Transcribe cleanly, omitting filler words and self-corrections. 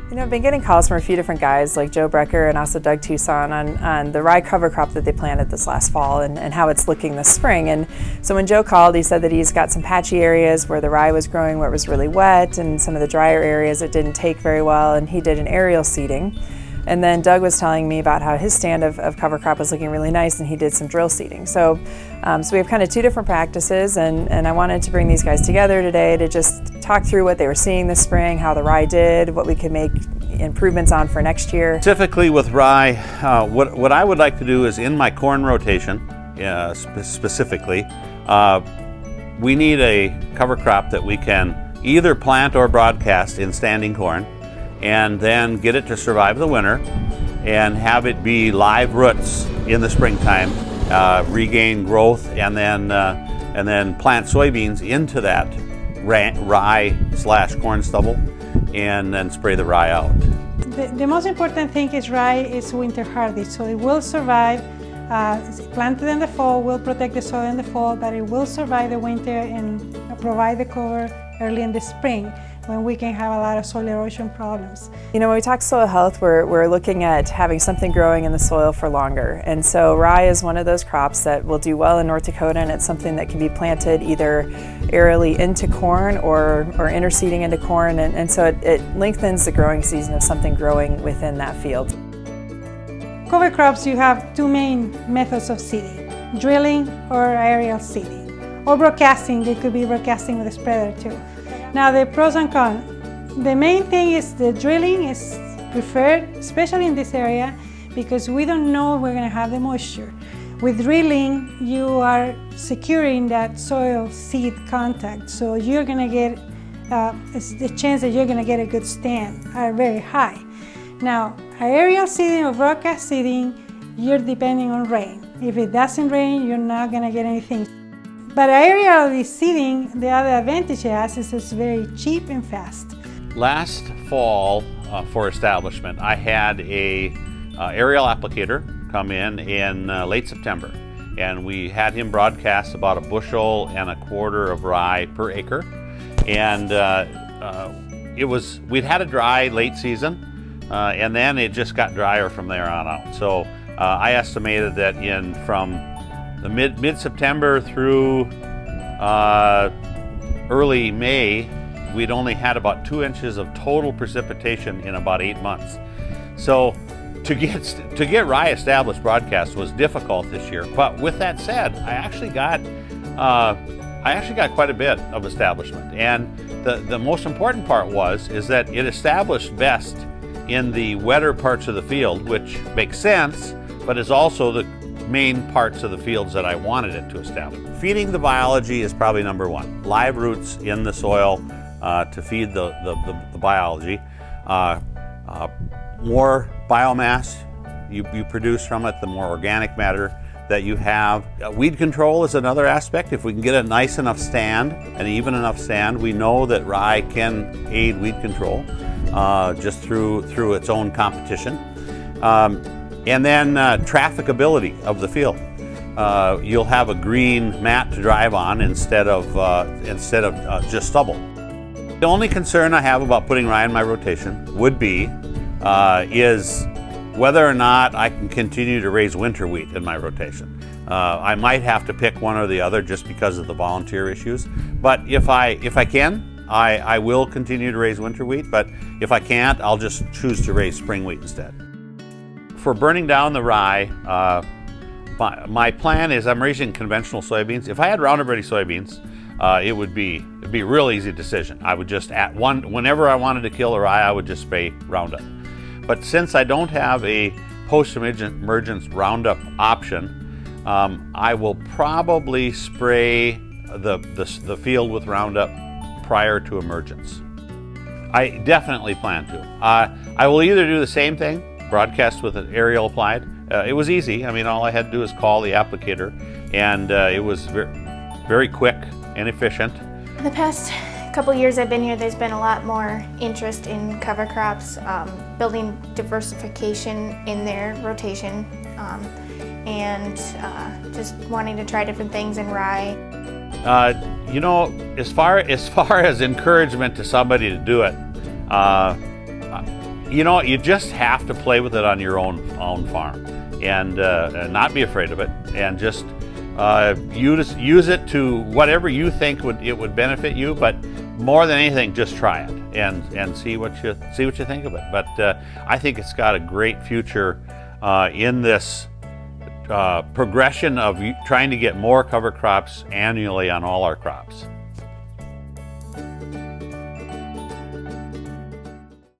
You know, I've been getting calls from a few different guys like Joe Brecker and also Doug Tucson on the rye cover crop that they planted this last fall and how it's looking this spring. And so when Joe called, he said that he's got some patchy areas where the rye was growing where it was really wet, and some of the drier areas it didn't take very well, and he did an aerial seeding. And then Doug was telling me about how his stand of cover crop was looking really nice, and he did some drill seeding. So we have kind of two different practices, and I wanted to bring these guys together today to just talk through what they were seeing this spring, how the rye did, what we could make improvements on for next year. Specifically with rye, what I would like to do is in my corn rotation, specifically, we need a cover crop that we can either plant or broadcast in standing corn, and then get it to survive the winter and have it be live roots in the springtime, regain growth, and then plant soybeans into that rye/corn stubble, and then spray the rye out. The most important thing is rye is winter hardy, so it will survive. It's planted in the fall, will protect the soil in the fall, but it will survive the winter and provide the cover early in the spring, when we can have a lot of soil erosion problems. You know, when we talk soil health, we're looking at having something growing in the soil for longer. And so rye is one of those crops that will do well in North Dakota, and it's something that can be planted either aerially into corn or interseeding into corn. And so it lengthens the growing season of something growing within that field. Cover crops, you have two main methods of seeding: drilling or aerial seeding. Or broadcasting, it could be broadcasting with a spreader too. Now the pros and cons. The main thing is the drilling is preferred, especially in this area, because we don't know if we're going to have the moisture. With drilling, you are securing that soil seed contact, so you're going to get, the chance that you're going to get a good stand are very high. Now, aerial seeding or broadcast seeding, you're depending on rain. If it doesn't rain, you're not going to get anything. But aerial seeding, the other advantage it has is it's very cheap and fast. Last fall for establishment, I had a aerial applicator come in late September, and we had him broadcast about 1.25 bushels of rye per acre. And we'd had a dry late season, and then it just got drier from there on out. So I estimated that from the mid-September through early May, we'd only had about 2 inches of total precipitation in about 8 months. So to get rye established broadcast was difficult this year. But with that said, I actually got quite a bit of establishment. And the most important part is that it established best in the wetter parts of the field, which makes sense, but is also the main parts of the fields that I wanted it to establish. Feeding the biology is probably number one. Live roots in the soil to feed the biology. More biomass you produce from it, the more organic matter that you have. Weed control is another aspect. If we can get a nice enough stand, an even enough stand, we know that rye can aid weed control just through its own competition. And then trafficability of the field. You'll have a green mat to drive on instead of just stubble. The only concern I have about putting rye in my rotation would be is whether or not I can continue to raise winter wheat in my rotation. I might have to pick one or the other just because of the volunteer issues. But if I can, I will continue to raise winter wheat. But if I can't, I'll just choose to raise spring wheat instead. For burning down the rye, my plan is I'm raising conventional soybeans. If I had Roundup Ready soybeans, it'd be a real easy decision. I would just whenever I wanted to kill a rye, I would just spray Roundup. But since I don't have a post-emergence Roundup option, I will probably spray the field with Roundup prior to emergence. I definitely plan to. I will either do the same thing, broadcast with an aerial applied. It was easy. I mean, all I had to do is call the applicator, and it was very quick and efficient. The past couple years I've been here, there's been a lot more interest in cover crops, building diversification in their rotation, and just wanting to try different things in rye. You know, as far as encouragement to somebody to do it, you know, you just have to play with it on your own farm, and not be afraid of it, and just use it to whatever you think it would benefit you. But more than anything, just try it and see what you think of it. But I think it's got a great future in this progression of trying to get more cover crops annually on all our crops.